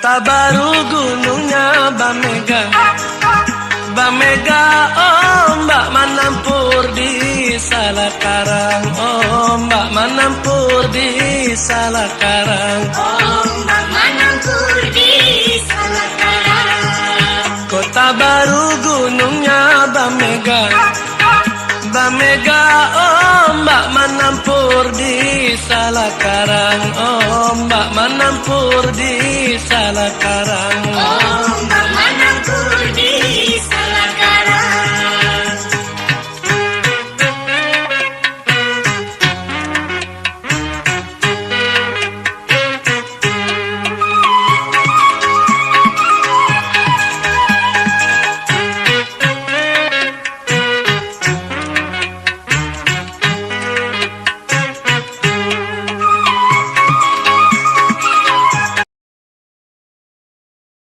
Kota Baru gunungnya Bamega, Bamega oh Mbak menampur di Salakarang, oh Mbak menampur di Salakarang, oh Mbak menampur di Salakarang. Kota Baru gunungnya Bamega, Bamega oh Mbak menampur di Salakarang, oh Mbak menampur di Salakarang, oh